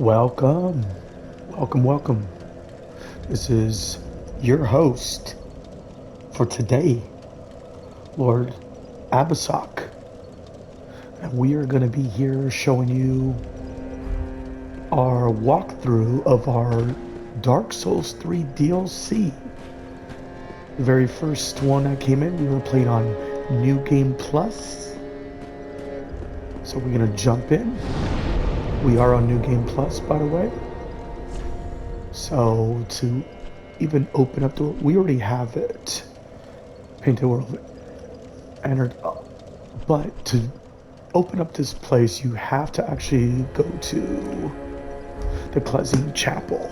Welcome, welcome. This is your host for today, Lord Abasak, and we are going to be here showing you our walkthrough of our Dark Souls 3 DLC. The very first one that came in, we were playing on New Game Plus. So we're going to jump in. We are on New Game Plus, by the way. So to even open up the, we already have it. Painted World entered up. But to open up this place, you have to actually go to the Klezine Chapel.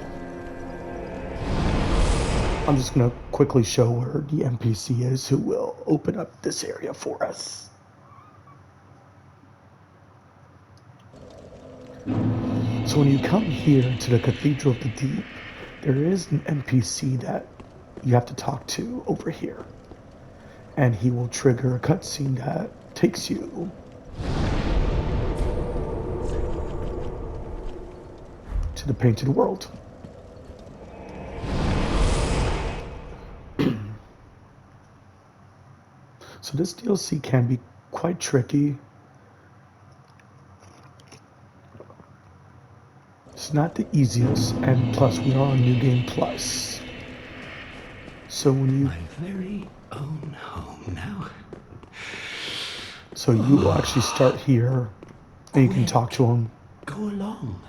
I'm just going to quickly show where the NPC is who will open up this area for us. So when you come here to the Cathedral of the Deep, there is an NPC that you have to talk to over here. And he will trigger a cutscene that takes you to the Painted World. So this DLC can be quite tricky. It's not the easiest, and plus we are on New Game Plus. So when you... My very own home now. So you will actually start here, and you can talk to him. Go along.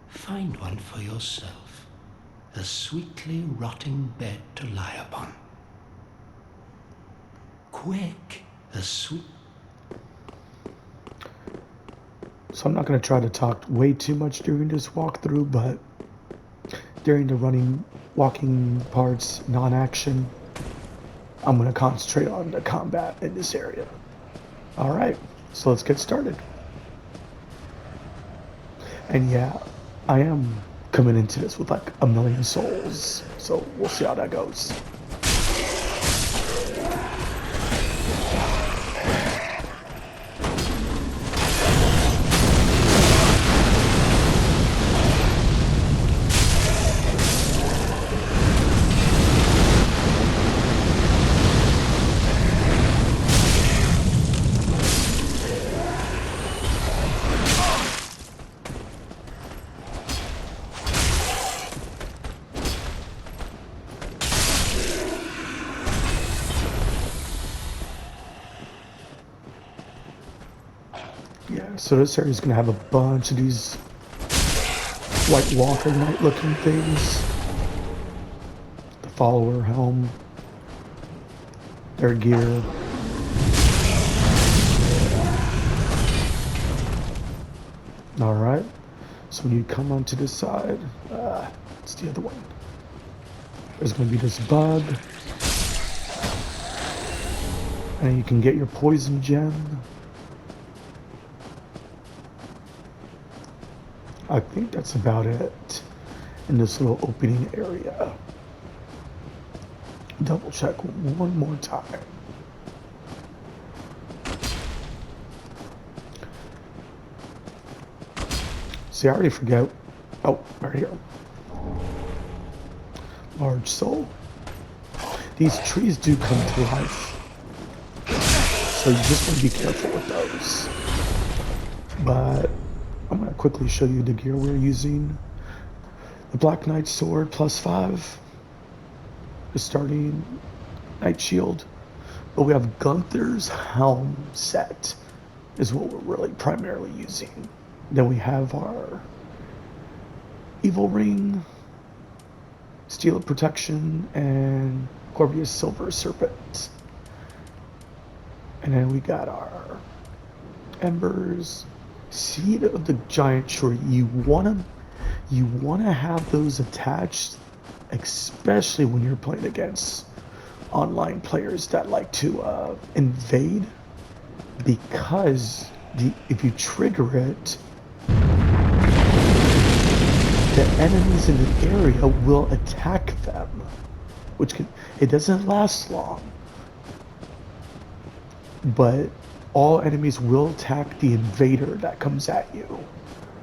Find one for yourself. A sweetly rotting bed to lie upon. Quick, a sweet... So I'm not going to try to talk way too much during this walkthrough, but during the walking parts, non-action, I'm going to concentrate on the combat in this area. All right, so let's get started. And yeah, I am coming into this with like 1,000,000 souls, so we'll see how that goes. Yeah, so this area is going to have a bunch of these White Walker Knight looking things. The follower helm, their gear. Alright, so when you come onto this side, it's the other one. There's going to be this bug. And you can get your poison gem. I think that's about it in this little opening area. Double check one more time. See, I already forget. Oh, right here. Large soul. These trees do come to life, so you just want to be careful with those. But I'm going to quickly show you the gear we're using. The Black Knight Sword +5. The starting Knight Shield. But we have Gunther's Helm set is what we're really primarily using. Then we have our Evil Ring, Steel of Protection, and Corvius Silver Serpent. And then we got our Embers, Seed of the Giant Tree. You wanna have those attached, especially when you're playing against online players that like to invade, because if you trigger it, the enemies in the area will attack them, it doesn't last long, but all enemies will attack the invader that comes at you.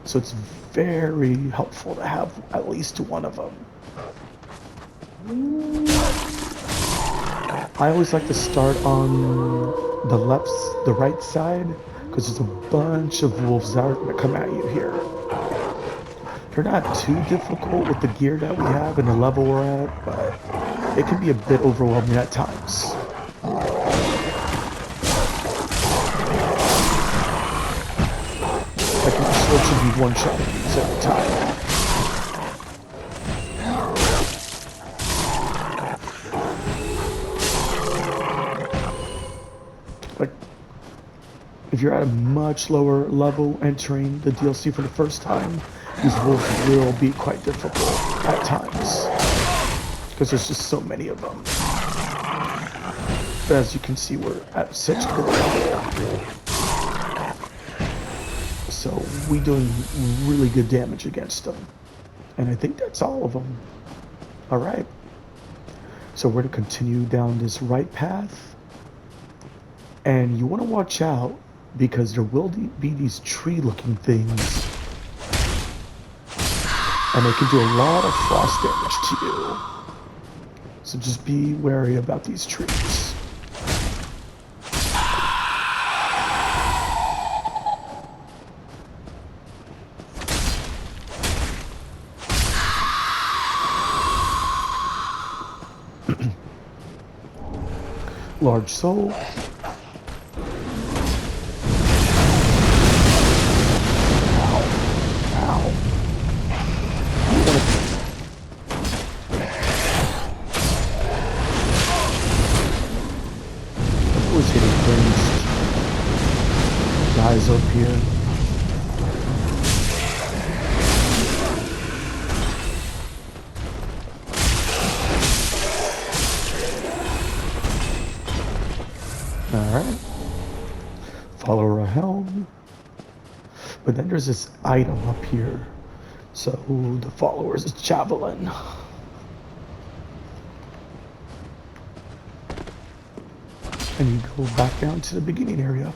So it's very helpful to have at least one of them. I always like to start on the right side, because there's a bunch of wolves that are going to come at you here. They're not too difficult with the gear that we have and the level we're at, but it can be a bit overwhelming at times. I can switch and be one-shot these every time. Like, if you're at a much lower level entering the DLC for the first time, these wolves will be quite difficult at times, because there's just so many of them. But as you can see, we're at such good level. So we doing really good damage against them. And I think that's all of them. All right. So we're going to continue down this right path. And you want to watch out, because there will be these tree-looking things. And they can do a lot of frost damage to you. So just be wary about these trees. Large soul. Was hitting ranged guys up here. Alright. Follow a helm. But then there's this item up here. So the followers is javelin. And you go back down to the beginning area.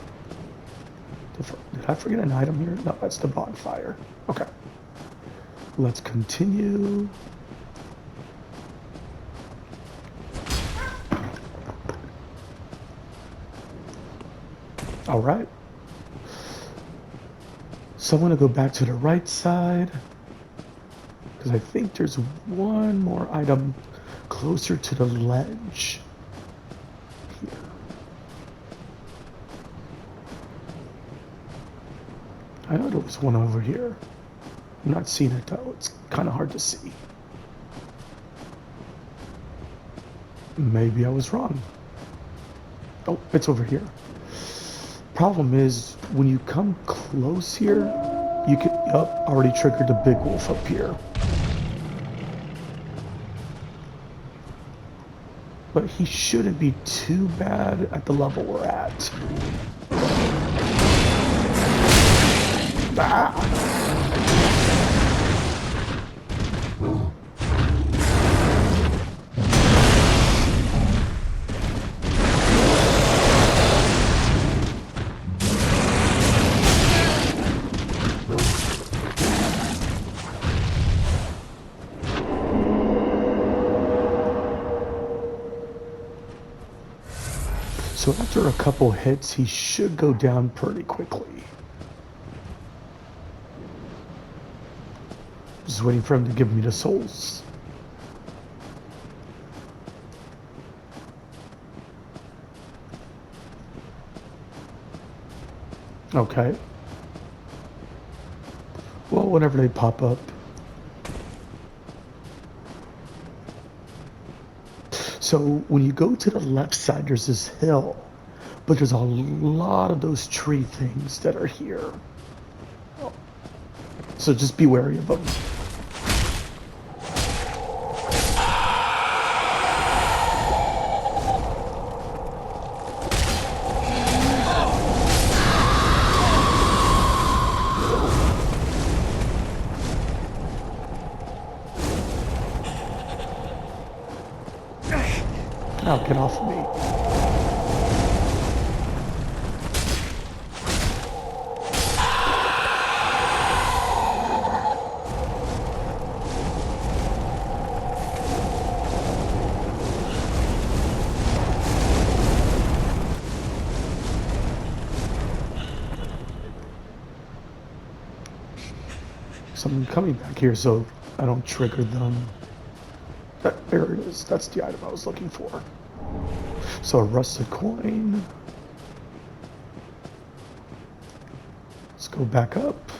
Did I forget an item here? No, that's the bonfire. Okay. Let's continue. All right. So I'm going to go back to the right side, because I think there's one more item closer to the ledge. Here. I know there was one over here. I'm not seeing it though. It's kind of hard to see. Maybe I was wrong. Oh, it's over here. Problem is, when you come close here, you can, already triggered the big wolf up here. But he shouldn't be too bad at the level we're at. Ah! So after a couple hits, he should go down pretty quickly. Just waiting for him to give me the souls. Okay. Well, whenever they pop up. So when you go to the left side, there's this hill, but there's a lot of those tree things that are here. So just be wary of them. Now get off of me. So I'm coming back here so I don't trigger them. There it is. That's the item I was looking for. So a rusted coin. Let's go back up.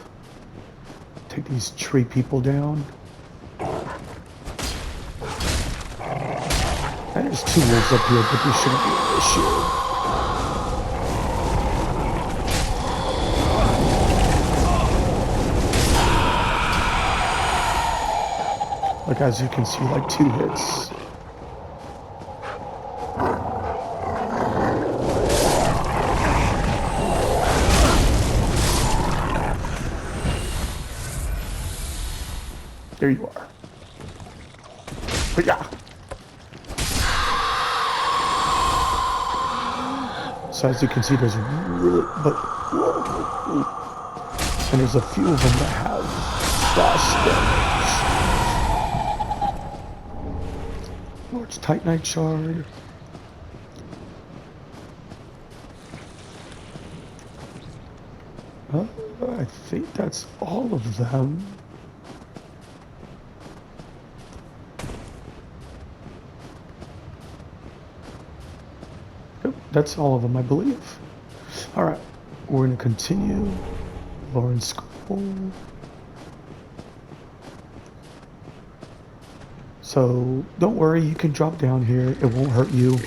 Take these tree people down. And there's 2 wolves up here, but this shouldn't be an issue. Like, as you can see, like 2 hits. There you are. But yeah. So as you can see, there's really, but whoa, and there's a few of them that have frost damage. Large titanite shard. I think that's all of them. Yep, that's all of them, I believe. All right, we're going to continue. Lauren Scroll. So don't worry, you can drop down here. It won't hurt you.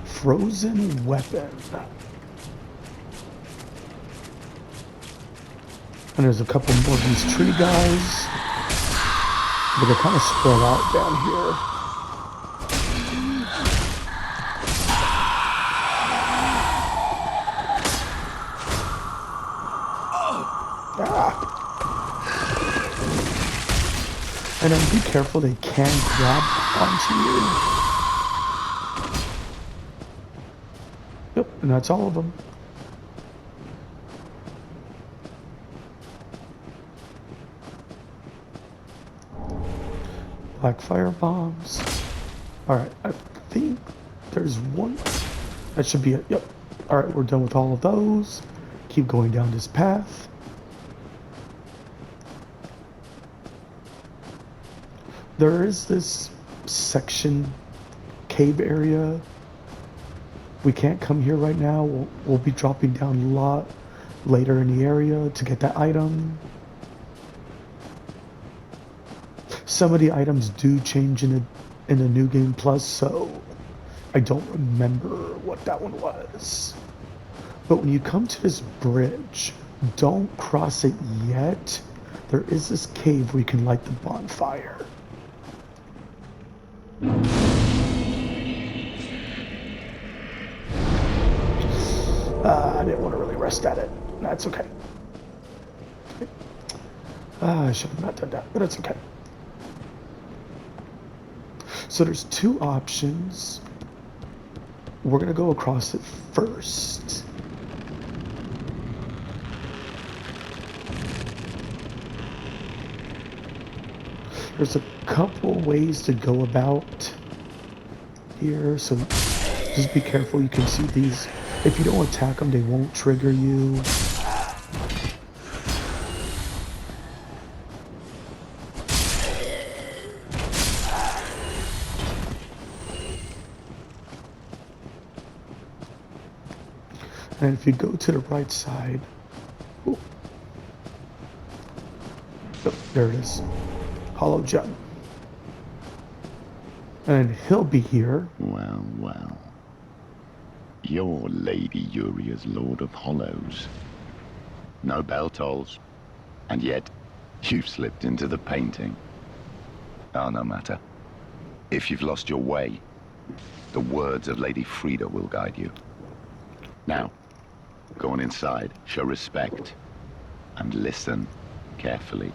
Frozen weapon. And there's a couple more of these tree guys. But they're kind of spread out down here. And then be careful, they can grab onto you. Yep, and that's all of them. Black fire bombs. Alright, I think there's one. That should be it. Yep. Alright, we're done with all of those. Keep going down this path. There is this section, cave area. We can't come here right now. We'll be dropping down a lot later in the area to get that item. Some of the items do change in the New Game Plus, so I don't remember what that one was. But when you come to this bridge, don't cross it yet. There is this cave where you can light the bonfire. I didn't want to really rest at it. That's okay. I should have not done that, but it's okay. So there's 2 options. We're going to go across it first. There's a couple ways to go about here, so just be careful. You can see these. If you don't attack them, they won't trigger you. And if you go to the right side, ooh, oh, there it is, hollow gem. And he'll be here. Well, well. You're Lady Uria's Lord of Hollows. No bell tolls. And yet, you've slipped into the painting. Oh, no matter. If you've lost your way, the words of Lady Frida will guide you. Now, go on inside, show respect, and listen carefully.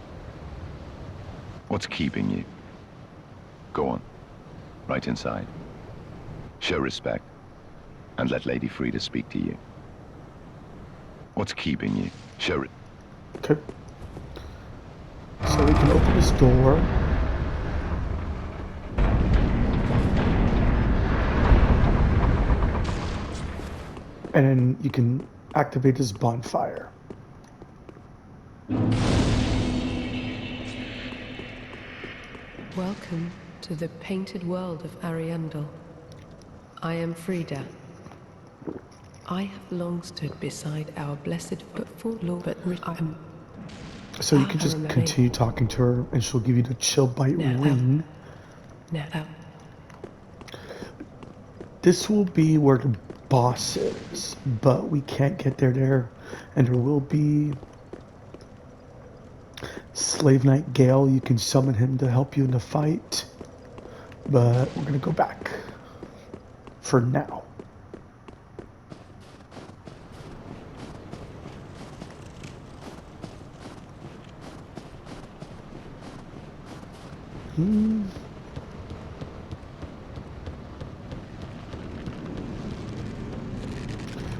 What's keeping you? Go on, right inside. Show respect, and let Lady Frida speak to you. What's keeping you? Show it. Okay. So we can open this door. And then you can activate his bonfire. Welcome to the painted world of Ariandel. I am Frida. I have long stood beside our blessed but full Lord, but I am. So you can just continue talking to her, and she'll give you the chill bite ring. Now, This will be where the boss is, but we can't get there, and there will be Slave Knight Gale. You can summon him to help you in the fight, but we're gonna go back for now.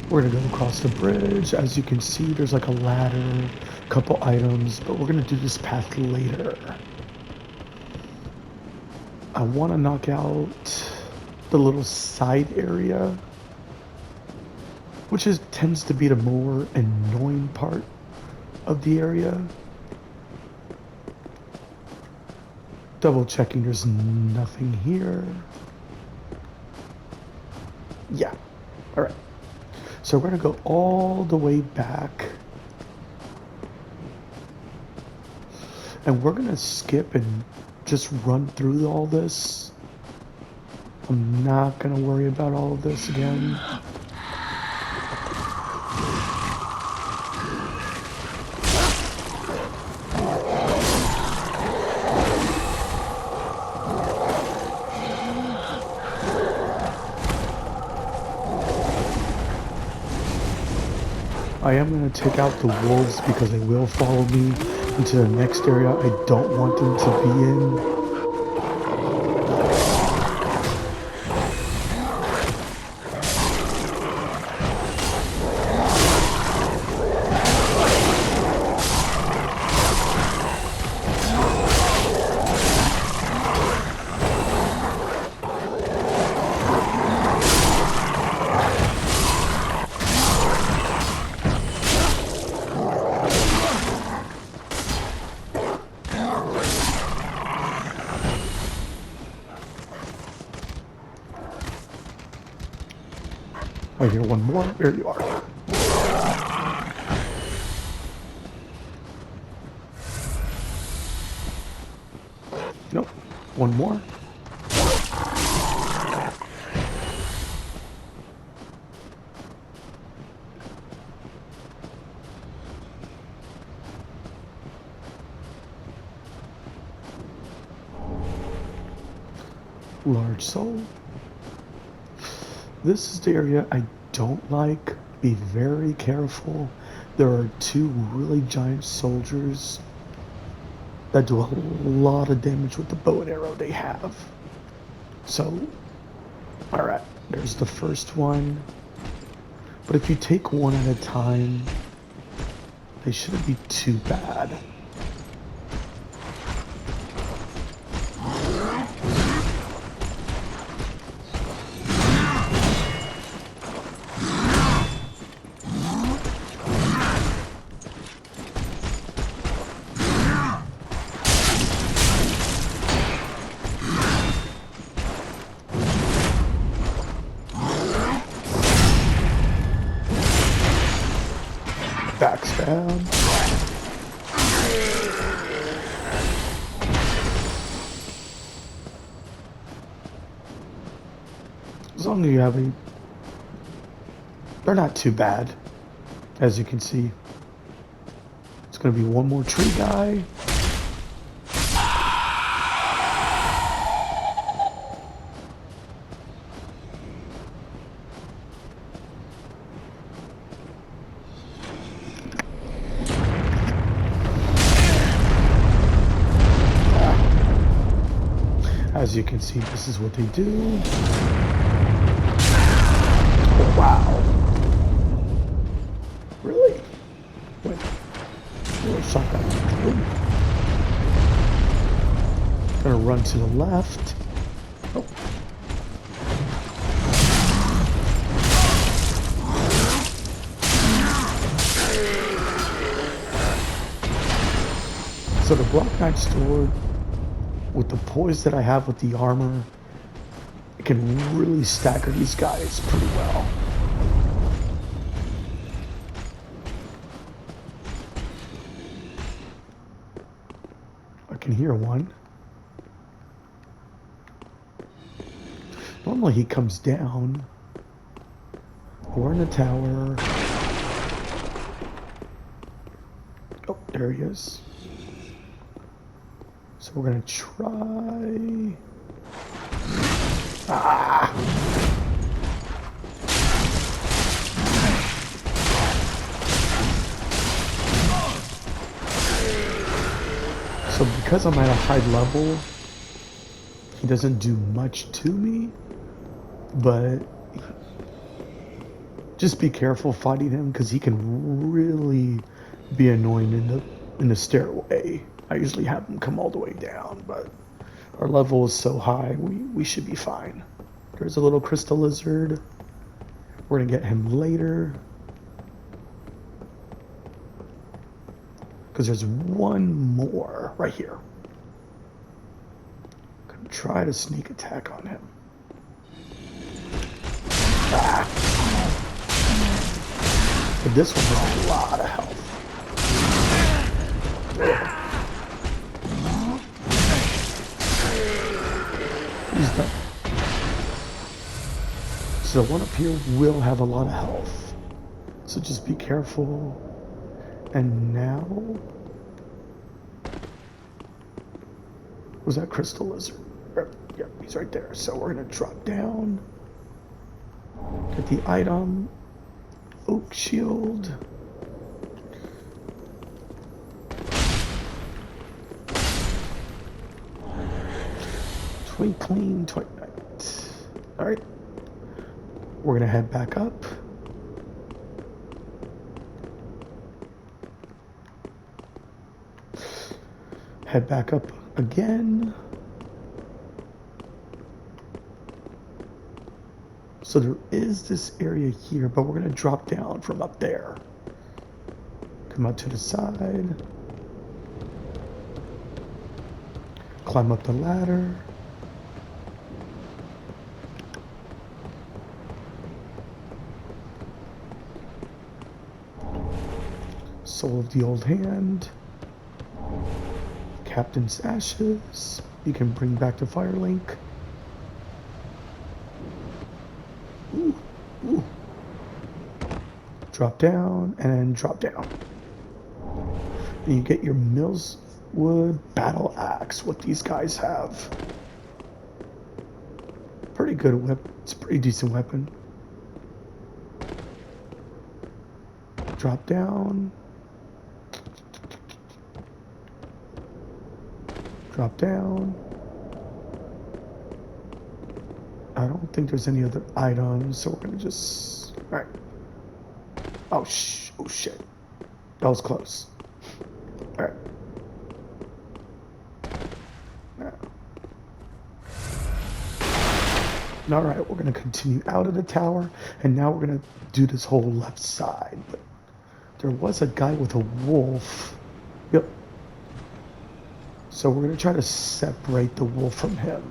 We're gonna go across the bridge. As you can see, there's like a ladder, a couple items, but we're gonna do this path later. I want to knock out the little side area, which tends to be the more annoying part of the area. Double checking there's nothing here. Yeah, all right. So we're gonna go all the way back, and we're gonna skip and just run through all this. I'm not gonna worry about all of this again. I am going to take out the wolves because they will follow me into the next area I don't want them to be in. I hear one more. There you are. Nope. One more. Large soul. This is the area I don't like. Be very careful. There are two really giant soldiers that do a lot of damage with the bow and arrow they have. So, alright, there's the first one. But if you take one at a time, they shouldn't be too bad. Backstab. As long as you have they're not too bad, as you can see. It's gonna be one more tree guy. As you can see, this is what they do. Oh, wow. Really? Wait. Little shotgun. Ooh. Gonna run to the left. Oh. So the Black Knight sword, with the poise that I have with the armor, it can really stagger these guys pretty well. I can hear one. Normally he comes down. We're in the tower. Oh, there he is. So we're gonna try. Ah! So because I'm at a high level, he doesn't do much to me, but just be careful fighting him because he can really be annoying in the stairway. I usually have him come all the way down, but our level is so high, we should be fine. There's a little crystal lizard. We're gonna get him later. Because there's one more right here. Gonna try to sneak attack on him. Ah. But this one has a lot of health. He's done. So the one up here will have a lot of health. So just be careful. And now, was that crystal lizard? Yep, he's right there. So we're gonna drop down, get the item, oak shield. Twinkling twilight. All right, we're gonna head back up. Head back up again. So there is this area here, but we're gonna drop down from up there. Come out to the side. Climb up the ladder. Soul of the Old Hand. Captain's Ashes. You can bring back the Firelink. Ooh, ooh. Drop down and drop down. And you get your Millswood Battle Axe, what these guys have. Pretty good weapon. It's a pretty decent weapon. Drop down. Drop down. I don't think there's any other items, so we're gonna just... Alright. Oh shit. That was close. Alright. Alright, we're gonna continue out of the tower, and now we're gonna do this whole left side. But there was a guy with a wolf. Yep. So we're going to try to separate the wolf from him.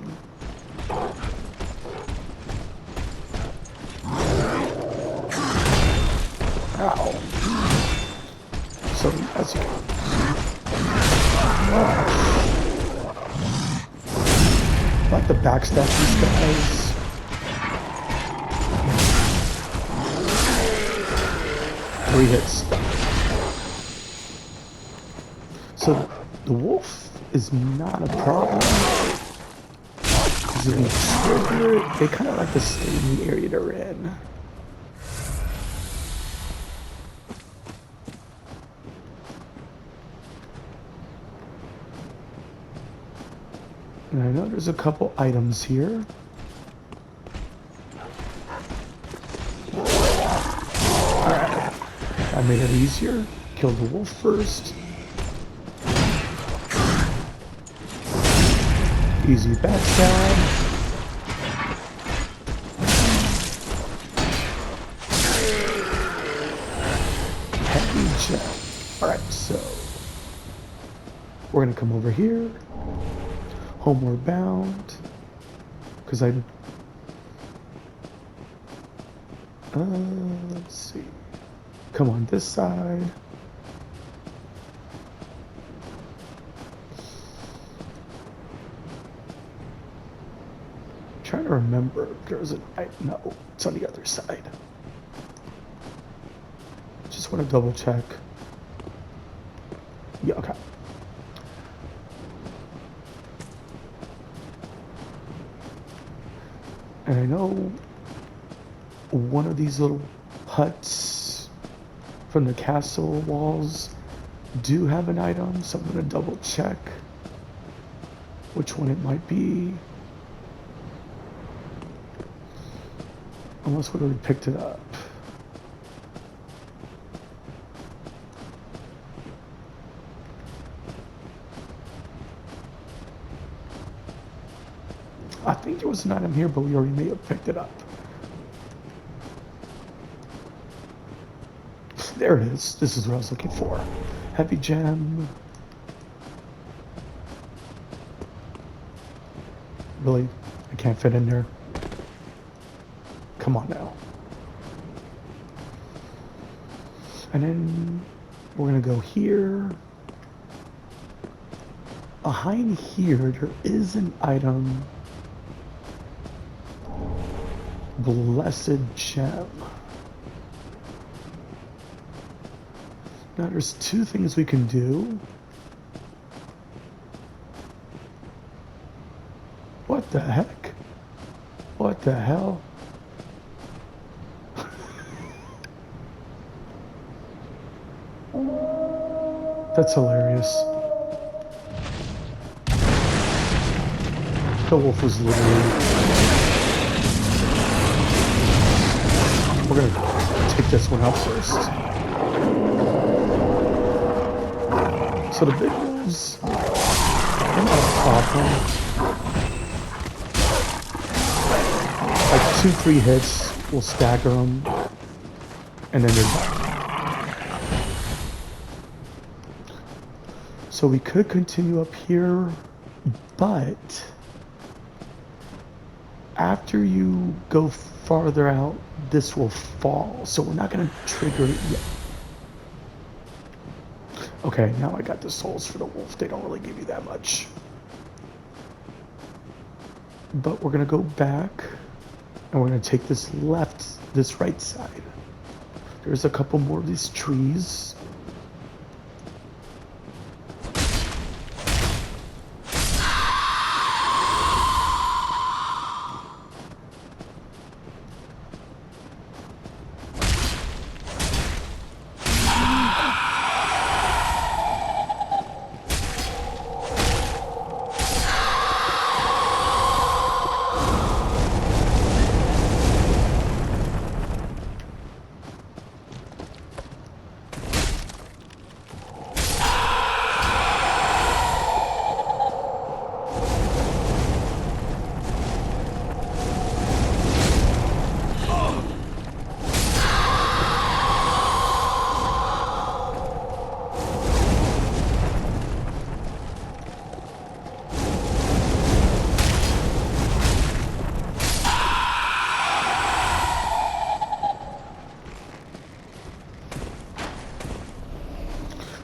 Ow. So as you can... Like to backstab these guys. Three hits. So the wolf is not a problem. Because if you trigger it, they kind of like to stay in the area they're in. And I know there's a couple items here. Alright. I made it easier. Killed the wolf first. Easy backstab. Heavy gem. Alright, so We're gonna come over here. Homeward bound. Because let's see. Come on this side. Trying to remember if there was no, it's on the other side. Just want to double check. Yeah, okay. And I know one of these little huts from the castle walls do have an item, so I'm going to double check which one it might be. Unless we already picked it up. I think there was an item here, but we already may have picked it up. There it is. This is what I was looking for. Heavy gem. Really? I can't fit in there. Come on now. And then we're gonna go here. Behind here, there is an item. Blessed gem. Now there's two things we can do. What the heck? What the hell? That's hilarious. The wolf was literally... We're gonna take this one out first. So the big wolves, they're not a problem. Like 2-3 hits, we'll stagger them, and then they're done. So we could continue up here, but after you go farther out, this will fall. So we're not going to trigger it yet. Okay, now I got the souls for the wolf. They don't really give you that much. But we're going to go back, and we're going to take this right side. There's a couple more of these trees.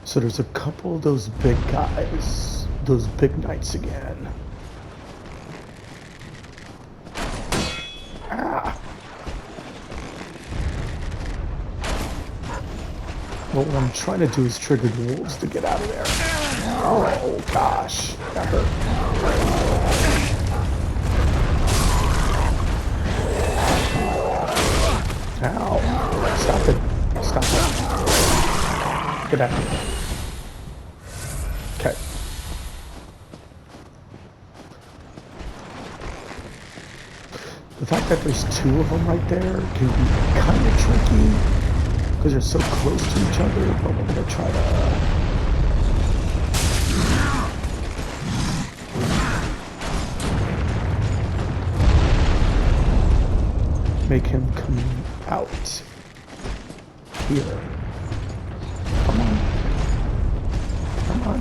So there's a couple of those big guys, those big knights again. Ah. Well, what I'm trying to do is trigger the wolves to get out of there. Oh gosh, that hurt. Ow. Stop it. Stop it. Get out of here. Okay. The fact that there's two of them right there can be kind of tricky because they're so close to each other, but we're going to try to... make him come out here. Come on. Come on.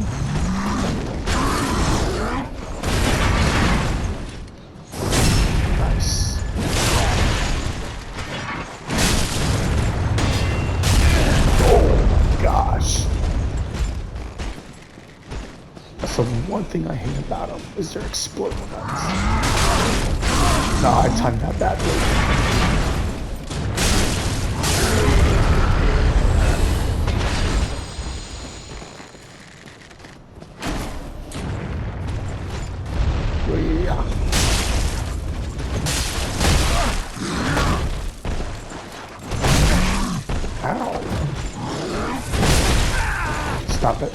So one thing I hate about them is their exploding guns. No, I timed that badly. Yeah. Ow. Stop it.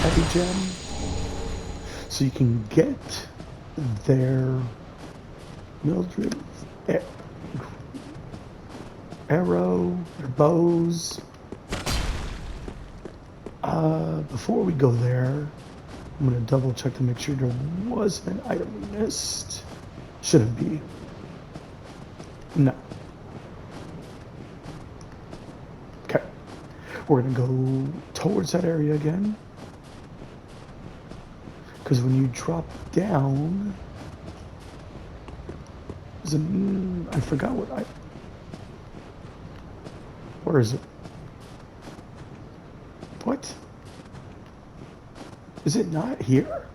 Heavy gem. So you can get their Mildred arrow, their bows. Before we go there, I'm gonna double check to make sure there wasn't an item we missed. Shouldn't be. No. Okay. We're gonna go towards that area again. Because when you drop down, I forgot what where is it? What? Is it not here?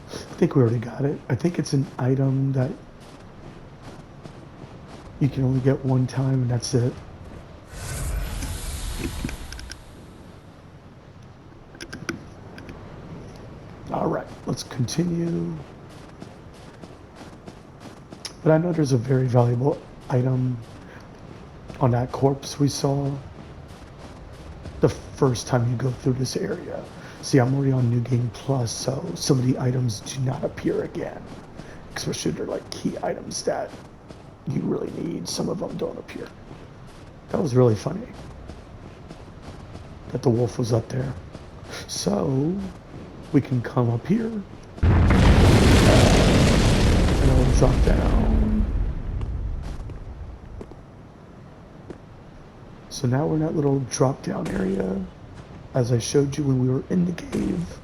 I think we already got it. I think it's an item that you can only get one time and that's it. All right, let's continue. But I know there's a very valuable item on that corpse we saw the first time you go through this area. See, I'm already on New Game Plus, so some of the items do not appear again. Especially they're like key items that you really need. Some of them don't appear. That was really funny. That the wolf was up there. So, we can come up here. And I'll drop down. So now we're in that little drop down area, as I showed you when we were in the cave.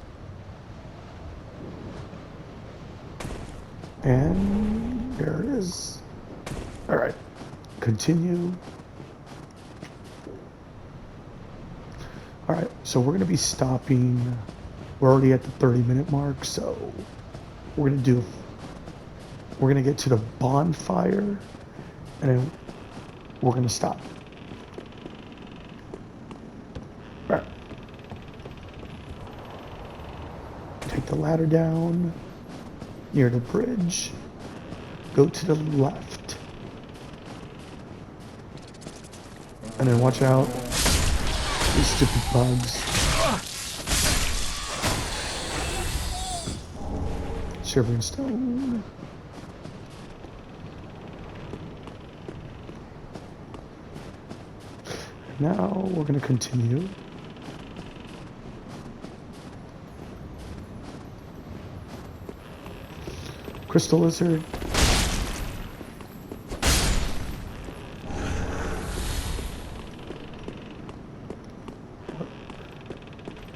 And there it is. All right, continue. All right, so we're gonna be stopping. We're already at the 30-minute mark, so we're gonna get to the bonfire, and then we're gonna stop. All right. Take the ladder down near the bridge. Go to the left. And then watch out. These stupid bugs. Shivering stone. Now we're going to continue. Crystal lizard.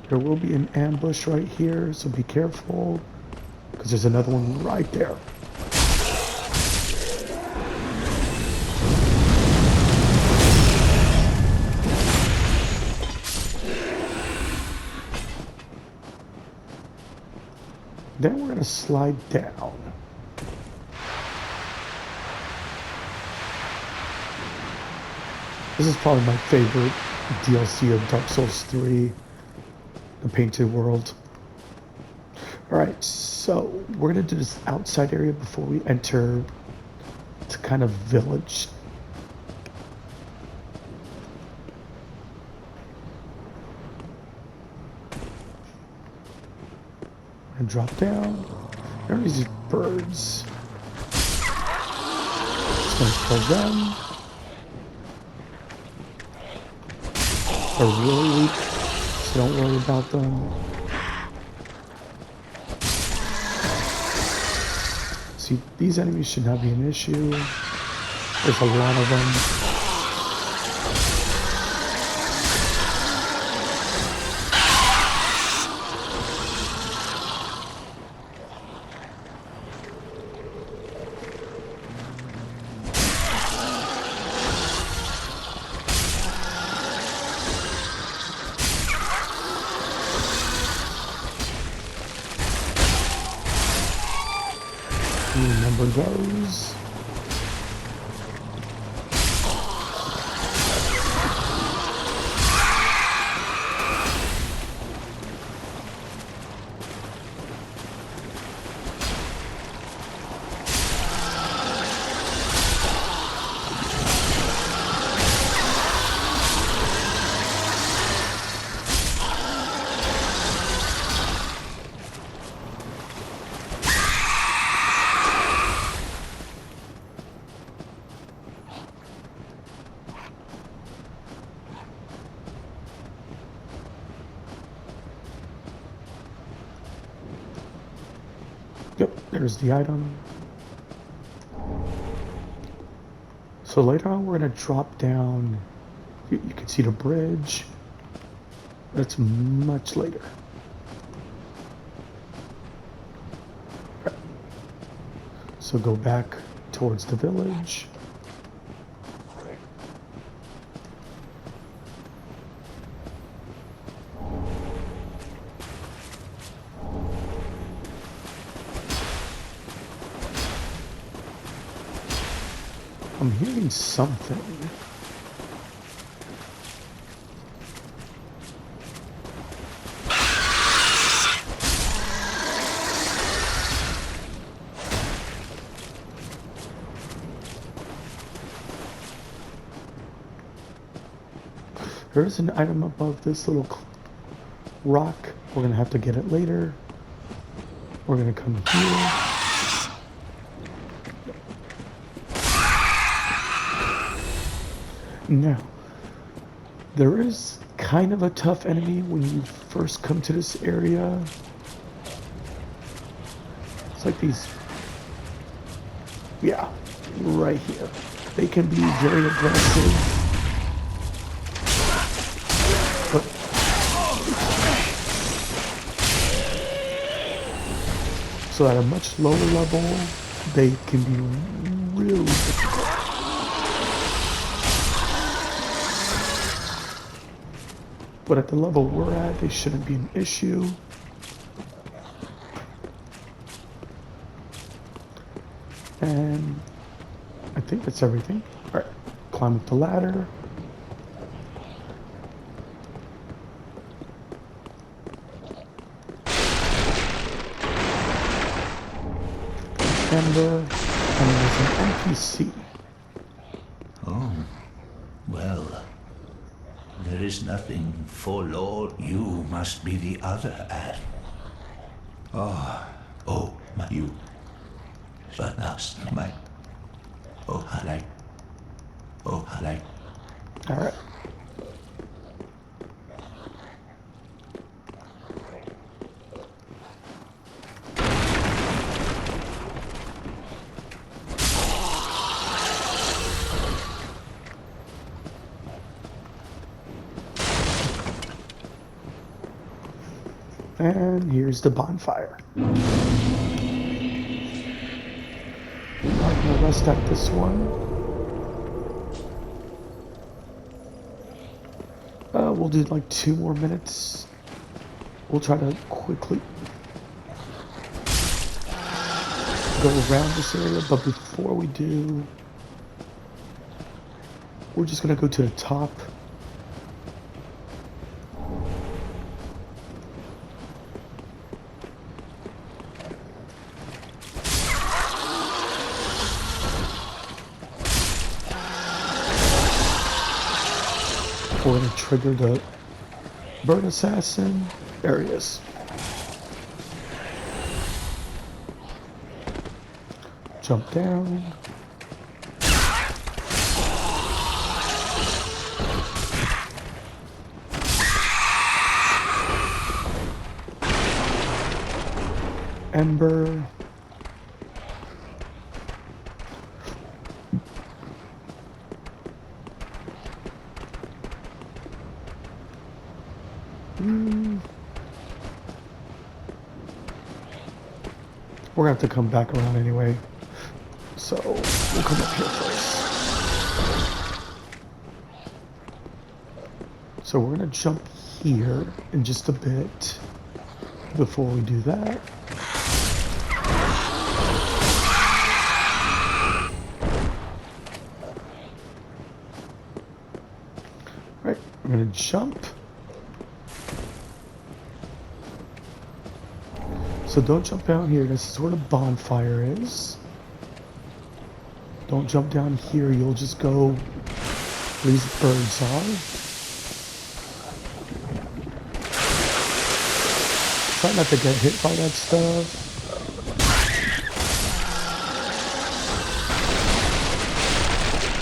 There will be an ambush right here, so be careful, because there's another one right there. Then we're going to slide down. This is probably my favorite DLC of Dark Souls 3. The Painted World. Alright, so we're going to do this outside area before we enter the kind of village. And drop down. There are these birds. Just going to kill them. They're really weak. Don't worry about them. See, these enemies should not be an issue. There's a lot of them. cover those. Yep, there's the item. So later on we're gonna drop down. You can see the bridge. That's much later. Right. So go back towards the village. I'm hearing something. There's an item above this little rock. We're gonna have to get it later. We're gonna come here. Now, there is kind of a tough enemy when you first come to this area. It's like these, yeah, right here. They can be very aggressive. But so at a much lower level, they can be really difficult. But at the level we're at, they shouldn't be an issue. And I think that's everything. All right, climb up the ladder. And there's an NPC. Oh, well, there is nothing for Lord. You must be the other Ad. Oh, my, you. But us, my. Oh, I like. All right. And here's the bonfire. I'm gonna rest at this one. We'll do like 2 more minutes. We'll try to quickly go around this area, but before we do, we're just gonna go to the top. We're going to trigger the bird assassin. There he is. Jump down. Ember. We're gonna have to come back around anyway, so we'll come up here first. So we're gonna jump here in just a bit. Before we do that, gonna jump. So don't jump down here. This is where the bonfire is. Don't jump down here. You'll just go where these birds are. Try not to get hit by that stuff.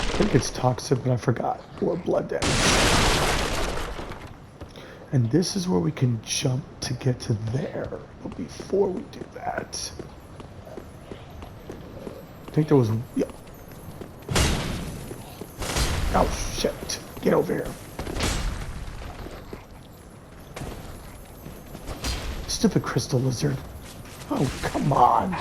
I think it's toxic, but I forgot. Or blood damage. And this is where we can jump to get to there. But before we do that, I think there was... Yeah. Oh, shit. Get over here. Stupid crystal lizard. Oh, come on.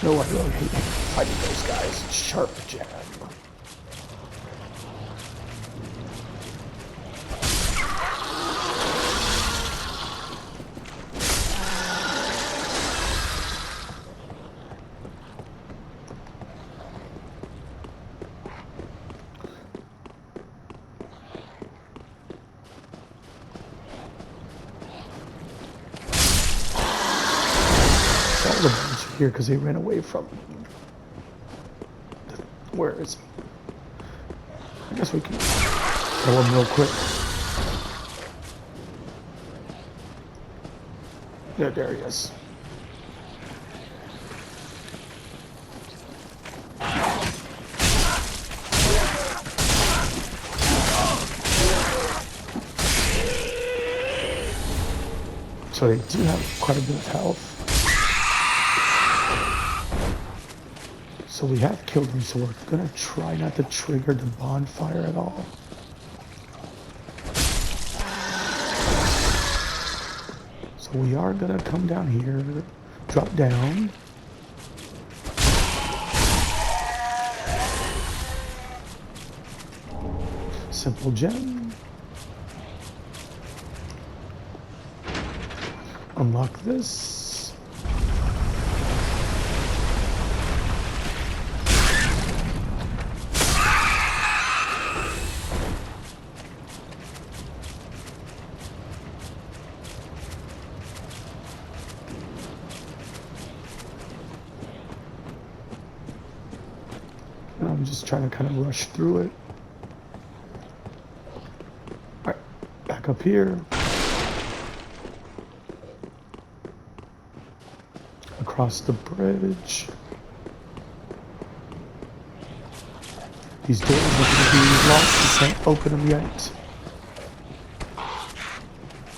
No, I really hate fighting those guys. Sharp jab. All the birds are here because they ran away from where is... I guess we can kill him real quick. Yeah, there he is. So they do have quite a bit of health. So we have killed him, so we're gonna try not to trigger the bonfire at all. So we are gonna come down here, drop down. Simple gem. Unlock this. I'm just trying to kind of rush through it. All right, back up here. Across the bridge. These doors are going to be locked. We can't open them yet.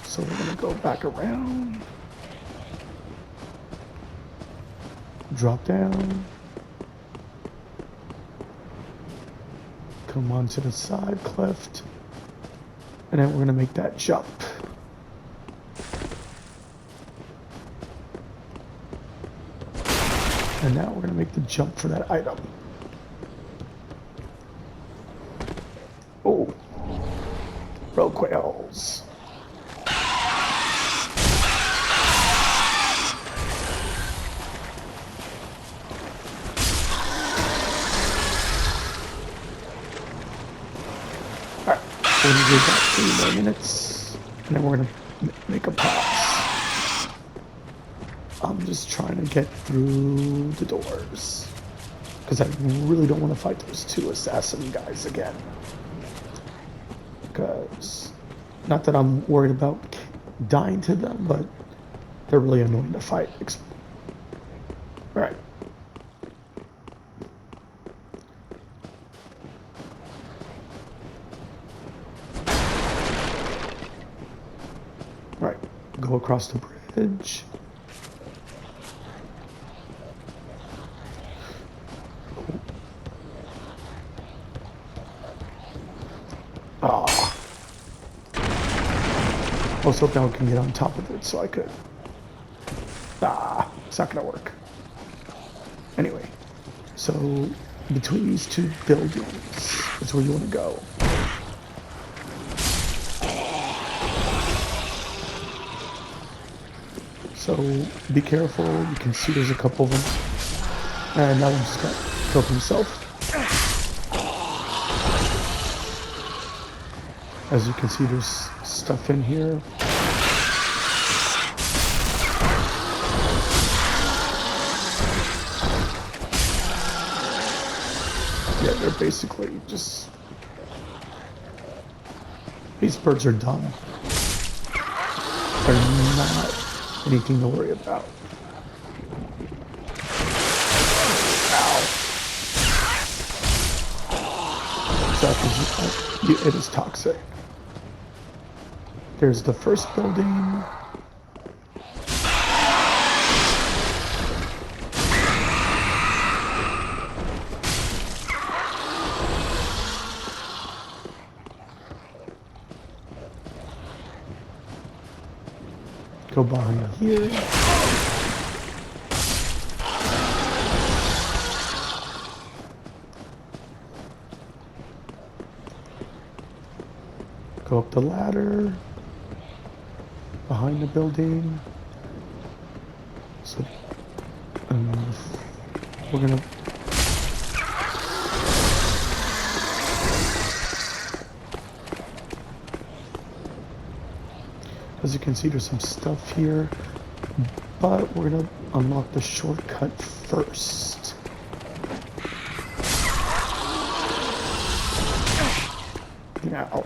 So we're going to go back around. Drop down. Come onto the side cleft, and then we're going to make that jump. And now we're going to make the jump for that item. Oh, rogue quails. We're going to do about 3 more minutes, and then we're going to make a pause. I'm just trying to get through the doors, because I really don't want to fight those 2 assassin guys again. Because, not that I'm worried about dying to them, but they're really annoying to fight. Right. Right, go across the bridge. Ah. I was hoping I can get on top of it so I could. Ah, it's not gonna work. Anyway, so between these 2 buildings is where you want to go. So be careful. You can see there's a couple of them. And that one just got killed himself. As you can see, there's stuff in here. Yeah, they're basically just... These birds are dumb. They're not anything to worry about. Ow. So it is toxic. There's the first building. Go behind here. Go up the ladder. Behind the building. So, we're gonna... As you can see, there's some stuff here, but we're gonna unlock the shortcut first. Now.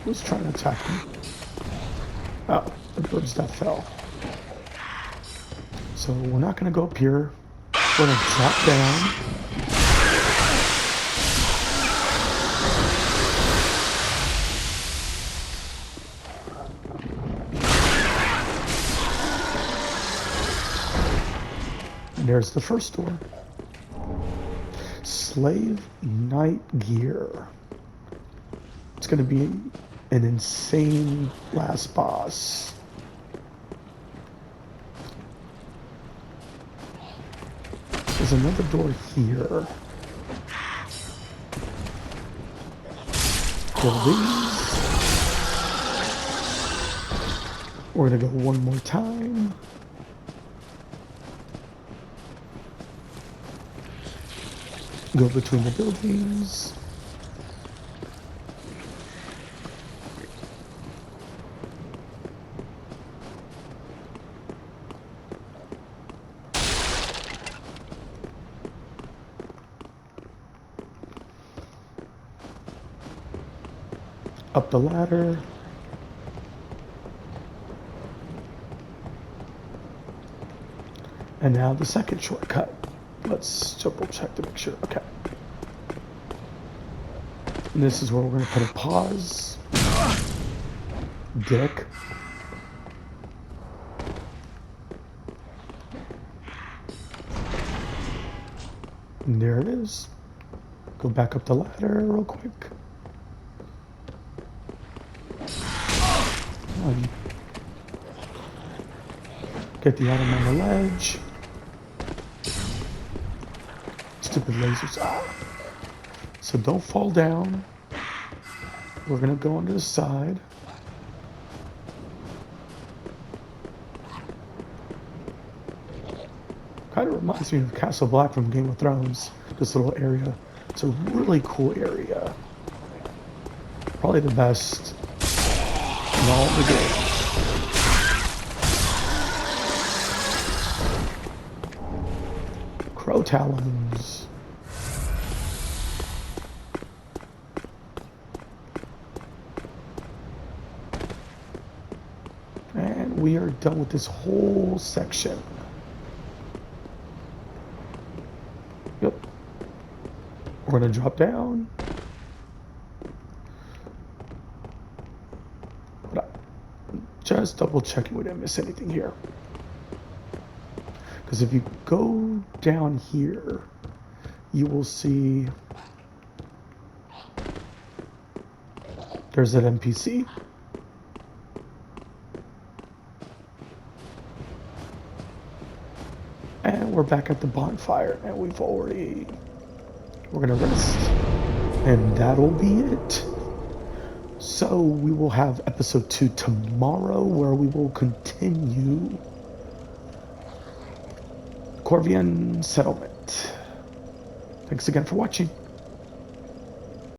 Who's trying to attack me? Oh, the birds that fell. So we're not going to go up here. We're going to drop down. And there's the first door. Slave Night Gear. It's going to be an insane last boss. There's another door here. Kill these. We're gonna go one more time. Go between the buildings. Up the ladder. And now the second shortcut. Let's double check to make sure. Okay. And this is where we're going to put a pause. Dick. And there it is. Go back up the ladder real quick. Get the item on the ledge. Stupid lasers. Ah. So don't fall down. We're gonna go onto the side. Kind of reminds me of Castle Black from Game of Thrones. This little area. It's a really cool area. Probably the best in all the game. Crow talons. And we are done with this whole section. Yep. We're gonna drop down. Just double checking we didn't miss anything here. Because if you go down here, you will see there's an NPC. And we're back at the bonfire, and we're gonna rest, and that'll be it. So we will have episode 2 tomorrow, where we will continue Corvian settlement. Thanks again for watching.